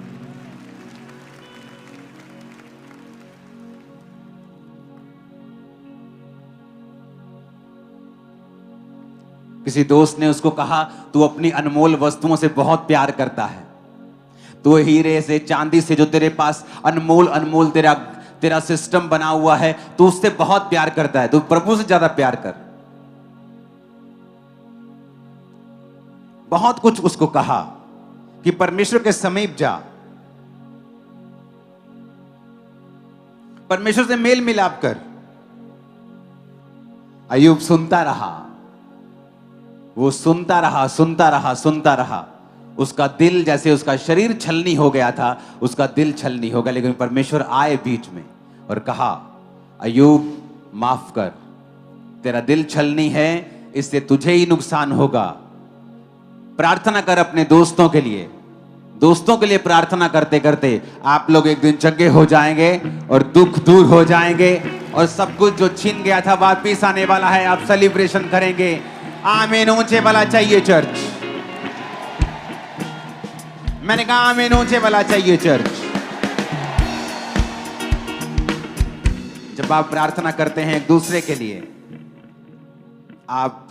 किसी दोस्त ने उसको कहा, तू अपनी अनमोल वस्तुओं से बहुत प्यार करता है, तू हीरे से चांदी से जो तेरे पास अनमोल अनमोल तेरा सिस्टम बना हुआ है, तू उससे बहुत प्यार करता है, तू प्रभु से ज्यादा प्यार कर। बहुत कुछ उसको कहा कि परमेश्वर के समीप जा, परमेश्वर से मेल मिलाप कर। अय्यूब सुनता रहा, वो सुनता रहा, सुनता रहा, सुनता रहा। उसका दिल, जैसे उसका शरीर छलनी हो गया था, उसका दिल छलनी हो गया। लेकिन परमेश्वर आए बीच में और कहा, अय्यूब माफ कर, तेरा दिल छलनी है, इससे तुझे ही नुकसान होगा। प्रार्थना कर अपने दोस्तों के लिए। दोस्तों के लिए प्रार्थना करते करते आप लोग एक दिन चंगे हो जाएंगे और दुख दूर हो जाएंगे और सब कुछ जो छीन गया था वापिस आने वाला है। आप सेलिब्रेशन करेंगे। आमीन। ऊंचे वाला चाहिए चर्च। मैंने कहा आमीन, ऊंचे वाला चाहिए चर्च। जब आप प्रार्थना करते हैं एक दूसरे के लिए, आप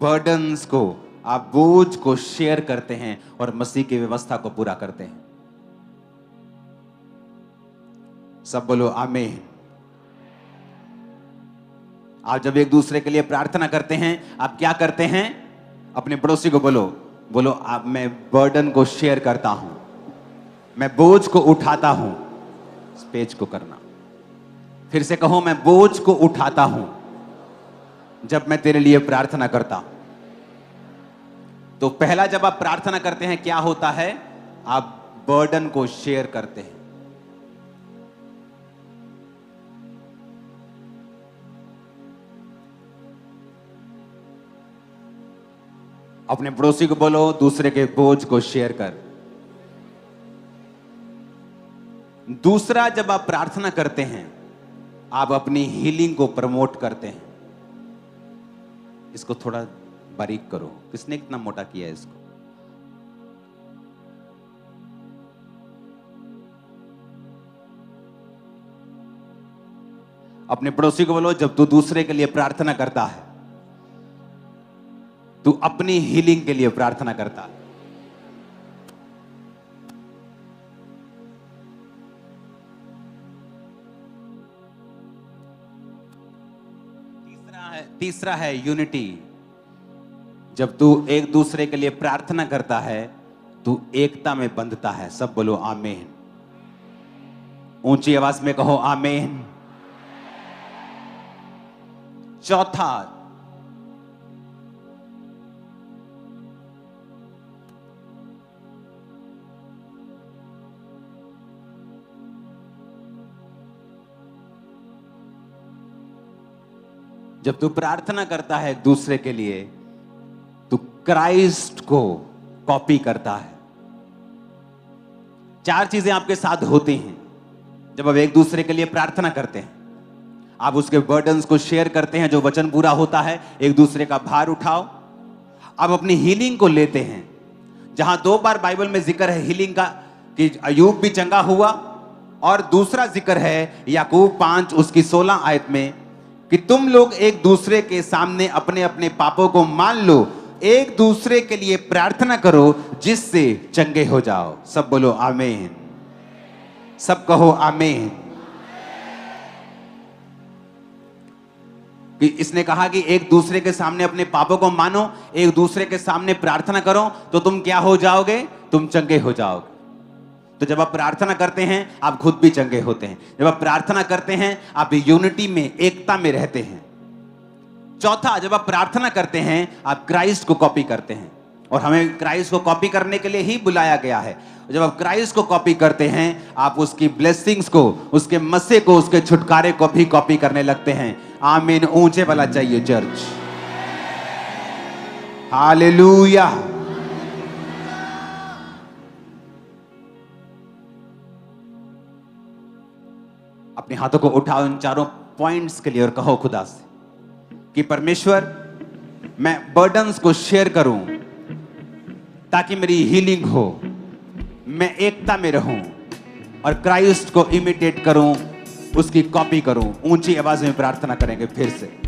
बर्डन्स को, आप बोझ को शेयर करते हैं और मसीह की व्यवस्था को पूरा करते हैं। सब बोलो आमीन। आप जब एक दूसरे के लिए प्रार्थना करते हैं, आप क्या करते हैं? अपने पड़ोसी को बोलो आप, मैं बर्डन को शेयर करता हूं, मैं बोझ को उठाता हूं। इस पेज को करना, फिर से कहो, मैं बोझ को उठाता हूं जब मैं तेरे लिए प्रार्थना करता हूं। तो पहला, जब आप प्रार्थना करते हैं क्या होता है? आप बर्डन को शेयर करते हैं। अपने पड़ोसी को बोलो, दूसरे के बोझ को शेयर कर। दूसरा, जब आप प्रार्थना करते हैं, आप अपनी हीलिंग को प्रमोट करते हैं। इसको थोड़ा बारीक करो। किसने इतना मोटा किया है इसको? अपने पड़ोसी को बोलो, जब तू दूसरे के लिए प्रार्थना करता है, तू अपनी हीलिंग के लिए प्रार्थना करता है। तीसरा है यूनिटी। जब तू एक दूसरे के लिए प्रार्थना करता है, तू एकता में बंधता है। सब बोलो आमीन। ऊंची आवाज में कहो आमीन। चौथा, जब तू प्रार्थना करता है एक दूसरे के लिए, तू क्राइस्ट को कॉपी करता है। चार चीजें आपके साथ होती हैं जब आप एक दूसरे के लिए प्रार्थना करते हैं। आप उसके बर्डन्स को शेयर करते हैं, जो वचन पूरा होता है, एक दूसरे का भार उठाओ। आप अपनी हीलिंग को लेते हैं, जहां 2 बार बाइबल में जिक्र है हीलिंग का कि अय्यूब भी चंगा हुआ, और दूसरा जिक्र है याकूब 5 उसकी 16 आयत में कि तुम लोग एक दूसरे के सामने अपने अपने पापों को मान लो, एक दूसरे के लिए प्रार्थना करो जिससे चंगे हो जाओ। सब बोलो आमीन, सब कहो आमीन। कि इसने कहा कि एक दूसरे के सामने अपने पापों को मानो, एक दूसरे के सामने प्रार्थना करो, तो तुम क्या हो जाओगे? तुम चंगे हो जाओगे। तो जब आप प्रार्थना करते हैं आप खुद भी चंगे होते हैं। जब आप प्रार्थना करते हैं आप यूनिटी में, एकता में रहते हैं। चौथा, जब आप प्रार्थना करते हैं आप क्राइस्ट को कॉपी करते हैं, और हमें क्राइस्ट को कॉपी करने के लिए ही बुलाया गया है। जब आप क्राइस्ट को कॉपी करते हैं आप उसकी ब्लेसिंग्स को, उसके मस्से को, उसके छुटकारे को भी कॉपी करने लगते हैं। आमीन ऊंचे वाला चाहिए चर्च। हालेलुया। अपने हाथों को उठाओ इन चारों पॉइंट्स के लिए और कहो खुदा से कि परमेश्वर, मैं बर्डन्स को शेयर करूं ताकि मेरी हीलिंग हो, मैं एकता में रहूं और क्राइस्ट को इमिटेट करूं, उसकी कॉपी करूं। ऊंची आवाज में प्रार्थना करेंगे फिर से।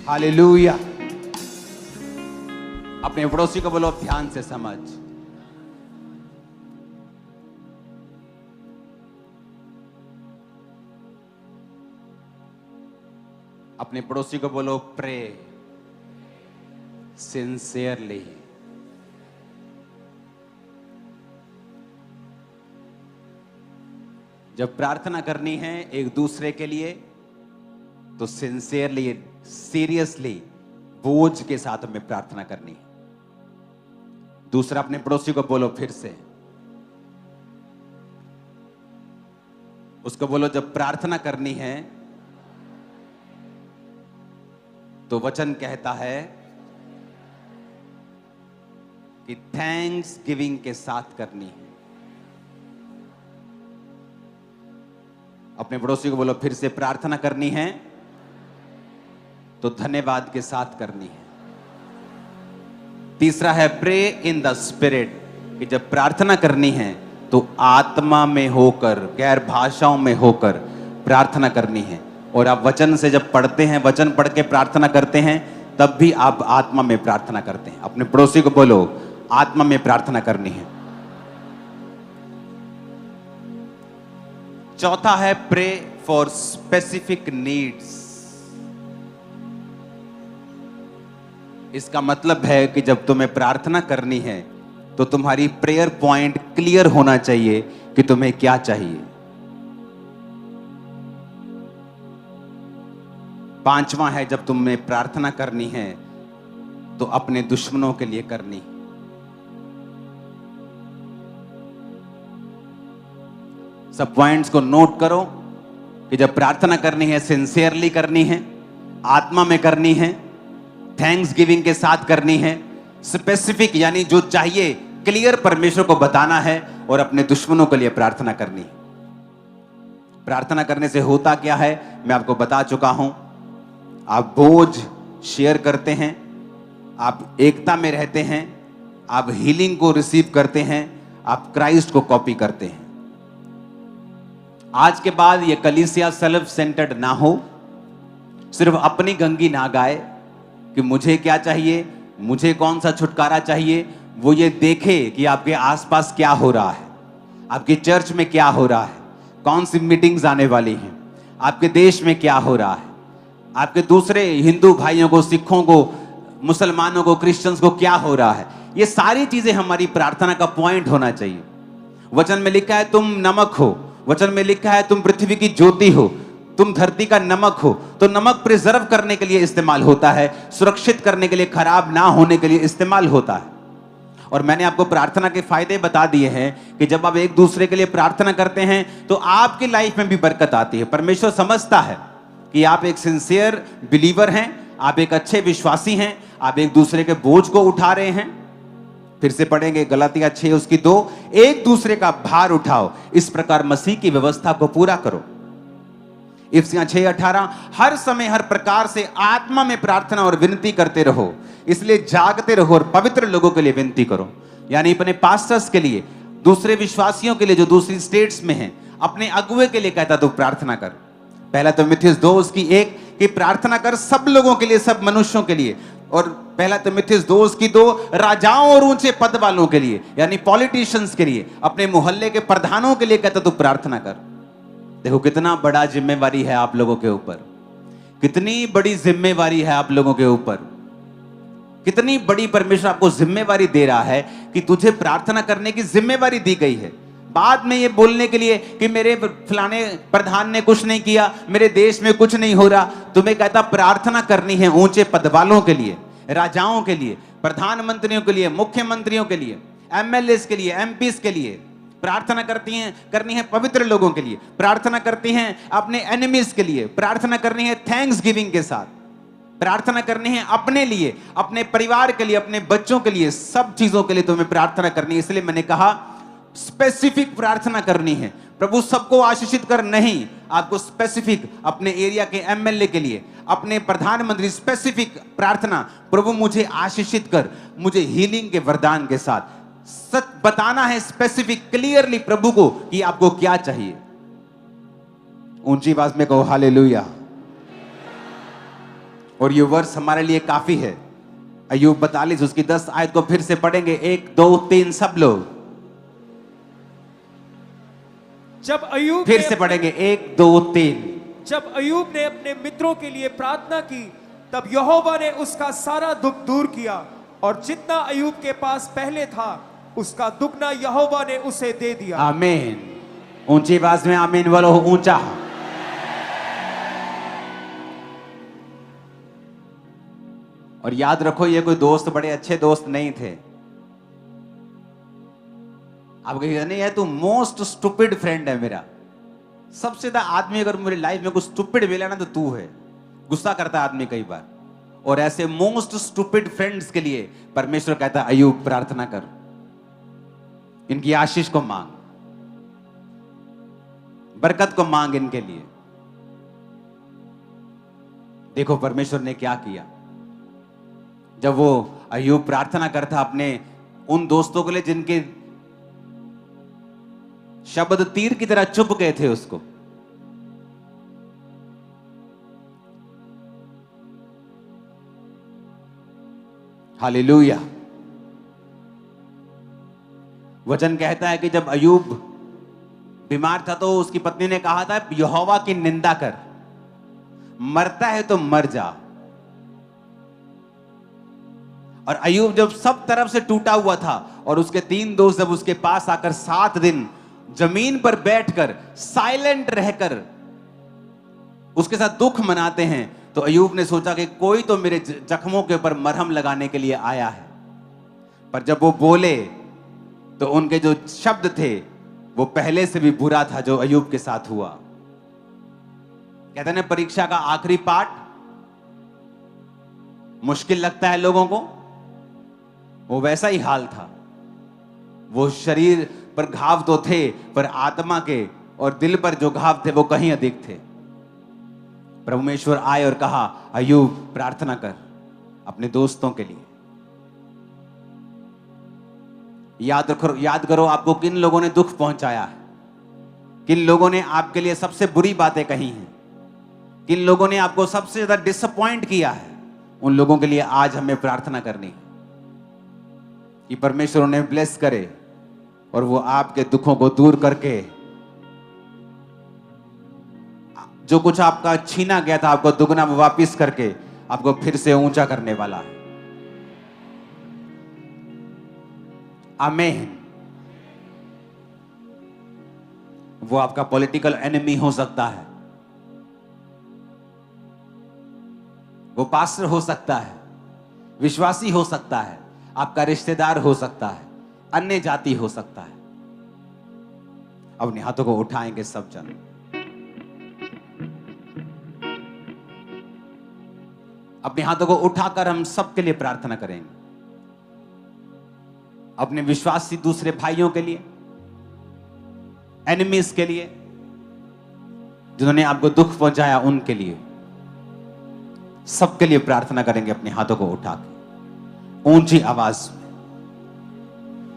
हालेलुया। अपने पड़ोसी को बोलो ध्यान से समझ। अपने पड़ोसी को बोलो प्रे सिंसियरली। जब प्रार्थना करनी है एक दूसरे के लिए तो सिंसियरली, सीरियसली, बोझ के साथ हमें प्रार्थना करनी है। दूसरा, अपने पड़ोसी को बोलो फिर से, उसको बोलो जब प्रार्थना करनी है तो वचन कहता है कि थैंक्स गिविंग के साथ करनी है। अपने पड़ोसी को बोलो फिर से, प्रार्थना करनी है तो धन्यवाद के साथ करनी है। तीसरा है प्रे इन द स्पिरिट, कि जब प्रार्थना करनी है तो आत्मा में होकर, गैर भाषाओं में होकर प्रार्थना करनी है। और आप वचन से जब पढ़ते हैं, वचन पढ़ के प्रार्थना करते हैं, तब भी आप आत्मा में प्रार्थना करते हैं। अपने पड़ोसी को बोलो आत्मा में प्रार्थना करनी है। चौथा है प्रे फॉर स्पेसिफिक नीड्स। इसका मतलब है कि जब तुम्हें प्रार्थना करनी है तो तुम्हारी प्रेयर पॉइंट क्लियर होना चाहिए कि तुम्हें क्या चाहिए। पांचवा है जब तुम्हें प्रार्थना करनी है तो अपने दुश्मनों के लिए करनी। सब पॉइंट्स को नोट करो कि जब प्रार्थना करनी है सिंसियरली करनी है, आत्मा में करनी है, थैंक्स गिविंग के साथ करनी है, स्पेसिफिक यानी जो चाहिए क्लियर परमेश्वर को बताना है, और अपने दुश्मनों के लिए प्रार्थना करनी है। प्रार्थना करने से होता क्या है मैं आपको बता चुका हूं। आप बोझ शेयर करते हैं, आप एकता में रहते हैं, आप हीलिंग को रिसीव करते हैं, आप क्राइस्ट को कॉपी करते हैं। आज के बाद ये कलीसिया सेल्फ सेंटर्ड ना हो, सिर्फ अपनी गंगी ना गाए कि मुझे क्या चाहिए, मुझे कौन सा छुटकारा चाहिए। वो ये देखे कि आपके आसपास क्या हो रहा है, आपकी चर्च में क्या हो रहा है, कौन सी मीटिंग्स आने वाली हैं, आपके देश में क्या हो रहा है, आपके दूसरे हिंदू भाइयों को, सिखों को, मुसलमानों को, क्रिश्चियंस को क्या हो रहा है। ये सारी चीजें हमारी प्रार्थना का पॉइंट होना चाहिए। वचन में लिखा है तुम नमक हो, वचन में लिखा है तुम पृथ्वी की ज्योति हो, तुम धरती का नमक हो। तो नमक प्रिजर्व करने के लिए इस्तेमाल होता है, सुरक्षित करने के लिए, खराब ना होने के लिए इस्तेमाल होता है। और मैंने आपको प्रार्थना के फायदे बता दिए हैं कि जब आप एक दूसरे के लिए प्रार्थना करते हैं तो आपकी लाइफ में भी बरकत आती है। परमेश्वर समझता है कि आप एक सिंसियर बिलीवर हैं, आप एक अच्छे विश्वासी हैं, आप एक दूसरे के बोझ को उठा रहे हैं। फिर से पढ़ेंगे गलातिया 6:2, एक दूसरे का भार उठाओ, इस प्रकार मसीह की व्यवस्था को पूरा करो। इफिसियों 6:18, हर समय हर प्रकार से आत्मा में प्रार्थना और विनती करते रहो, इसलिए जागते रहो और पवित्र लोगों के लिए विनती करो। यानी अपने पास्टर्स के लिए, दूसरे विश्वासियों के लिए जो दूसरी स्टेट्स में हैं, अपने अगुवे के लिए कहता तो प्रार्थना कर। पहला तिमुथियुस 2:1 कि प्रार्थना कर सब लोगों के लिए, सब मनुष्यों के लिए। और पहला तिमुथियुस 2:2 राजाओं और ऊंचे पद वालों के लिए, यानी पॉलिटिशियंस के लिए, अपने मोहल्ले के प्रधानों के लिए कहता तो प्रार्थना कर। देखो कितना बड़ा जिम्मेवारी है आप लोगों के ऊपर, कितनी बड़ी जिम्मेवारी है आप लोगों के ऊपर, कितनी बड़ी परमेश्वर आपको जिम्मेवारी दे रहा है कि तुझे प्रार्थना करने की जिम्मेवारी दी गई है। बाद में ये बोलने के लिए कि मेरे फलाने प्रधान ने कुछ नहीं किया, मेरे देश में कुछ नहीं हो रहा, तुम्हें कहता प्रार्थना करनी है ऊंचे पद वालों के लिए, राजाओं के लिए, प्रधानमंत्रियों के लिए, मुख्यमंत्रियों के लिए, एमएलएस के लिए, एमपीस के लिए प्रार्थना करनी है, पवित्र लोगों के लिए प्रार्थना करती हैं, अपने एनिमीज के लिए प्रार्थना करनी है, थैंक्स गिविंग के साथ प्रार्थना करनी है, अपने लिए, अपने परिवार के लिए, अपने बच्चों के लिए, सब चीजों के लिए तुम्हें प्रार्थना करनी है। इसलिए मैंने कहा स्पेसिफिक प्रार्थना करनी है। प्रभु सबको आशीषित कर नहीं, आपको स्पेसिफिक अपने एरिया के एमएलए के लिए, अपने प्रधानमंत्री, स्पेसिफिक प्रार्थना, प्रभु मुझे आशीषित कर, मुझे हीलिंग के वरदान के साथ सच बताना है, स्पेसिफिक क्लियरली प्रभु को कि आपको क्या चाहिए। ऊंची आवाज में कहो हालेलुया। और ये वर्ष हमारे लिए काफी है। अय्यूब 42 उसकी 10 आयत को फिर से पढ़ेंगे, 1 2 3 सब लोग जब अय्यूब फिर से पढ़ेंगे, 1 2 3। जब अय्यूब ने अपने मित्रों के लिए प्रार्थना की, तब यहोवा ने उसका सारा दुख दूर किया, और जितना अय्यूब के पास पहले था उसका दुगना यहोवा ने उसे दे दिया। आमीन। ऊंची आवाज में आमीन बोलो, ऊंचा। और याद रखो ये कोई दोस्त बड़े अच्छे दोस्त नहीं थे। आप कहिए नहीं, है तू मोस्ट स्टूपिड फ्रेंड है मेरा। सबसे ज्यादा आदमी अगर मेरी लाइफ में कुछ स्टूपिड मिला ना तो तू है। गुस्सा करता है आदमी कई बार, और ऐसे मोस्ट स्टूपिड फ्रेंड्स के लिए परमेश्वर कहता है अय्यूब प्रार्थना कर, इनकी आशीष को मांग, बरकत को मांग इनके लिए। देखो परमेश्वर ने क्या किया। जब वो अय्यूब प्रार्थना करता अपने उन दोस्तों के लिए जिनके शब्द तीर की तरह चुभ गए थे उसको, हालेलुया। वचन कहता है कि जब अय्यूब बीमार था तो उसकी पत्नी ने कहा था यहोवा की निंदा कर, मरता है तो मर जा। और अय्यूब जब सब तरफ से टूटा हुआ था और उसके 3 दोस्त जब उसके पास आकर 7 दिन जमीन पर बैठकर साइलेंट रहकर उसके साथ दुख मनाते हैं, तो अय्यूब ने सोचा कि कोई तो मेरे जख्मों के ऊपर मरहम लगाने के लिए आया है। पर जब वो बोले तो उनके जो शब्द थे वो पहले से भी बुरा था जो अय्यूब के साथ हुआ। कहते हैं ना, परीक्षा का आखिरी पार्ट मुश्किल लगता है लोगों को, वो वैसा ही हाल था। वो शरीर पर घाव तो थे, पर आत्मा के और दिल पर जो घाव थे वो कहीं अधिक थे। परमेश्वर आए और कहा अय्यूब प्रार्थना कर अपने दोस्तों के लिए। याद करो आपको किन लोगों ने दुख पहुंचाया है, किन लोगों ने आपके लिए सबसे बुरी बातें कही हैं, किन लोगों ने आपको सबसे ज्यादा डिसअपॉइंट किया है। उन लोगों के लिए आज हमें प्रार्थना करनी है कि परमेश्वर उन्हें ब्लेस करे और वो आपके दुखों को दूर करके जो कुछ आपका छीना गया था आपको दुगना वापिस करके आपको फिर से ऊंचा करने वाला है। आमीन। वो आपका पॉलिटिकल एनिमी हो सकता है, वो पास्टर हो सकता है, विश्वासी हो सकता है, आपका रिश्तेदार हो सकता है, अन्य जाति हो सकता है। अपने हाथों को उठाएंगे सब जन। अपने हाथों को उठाकर हम सबके लिए प्रार्थना करेंगे, अपने विश्वासी दूसरे भाइयों के लिए, एनिमीज के लिए, जिन्होंने आपको दुख पहुंचाया उनके लिए, सबके लिए प्रार्थना करेंगे अपने हाथों को उठा के ऊंची आवाज में।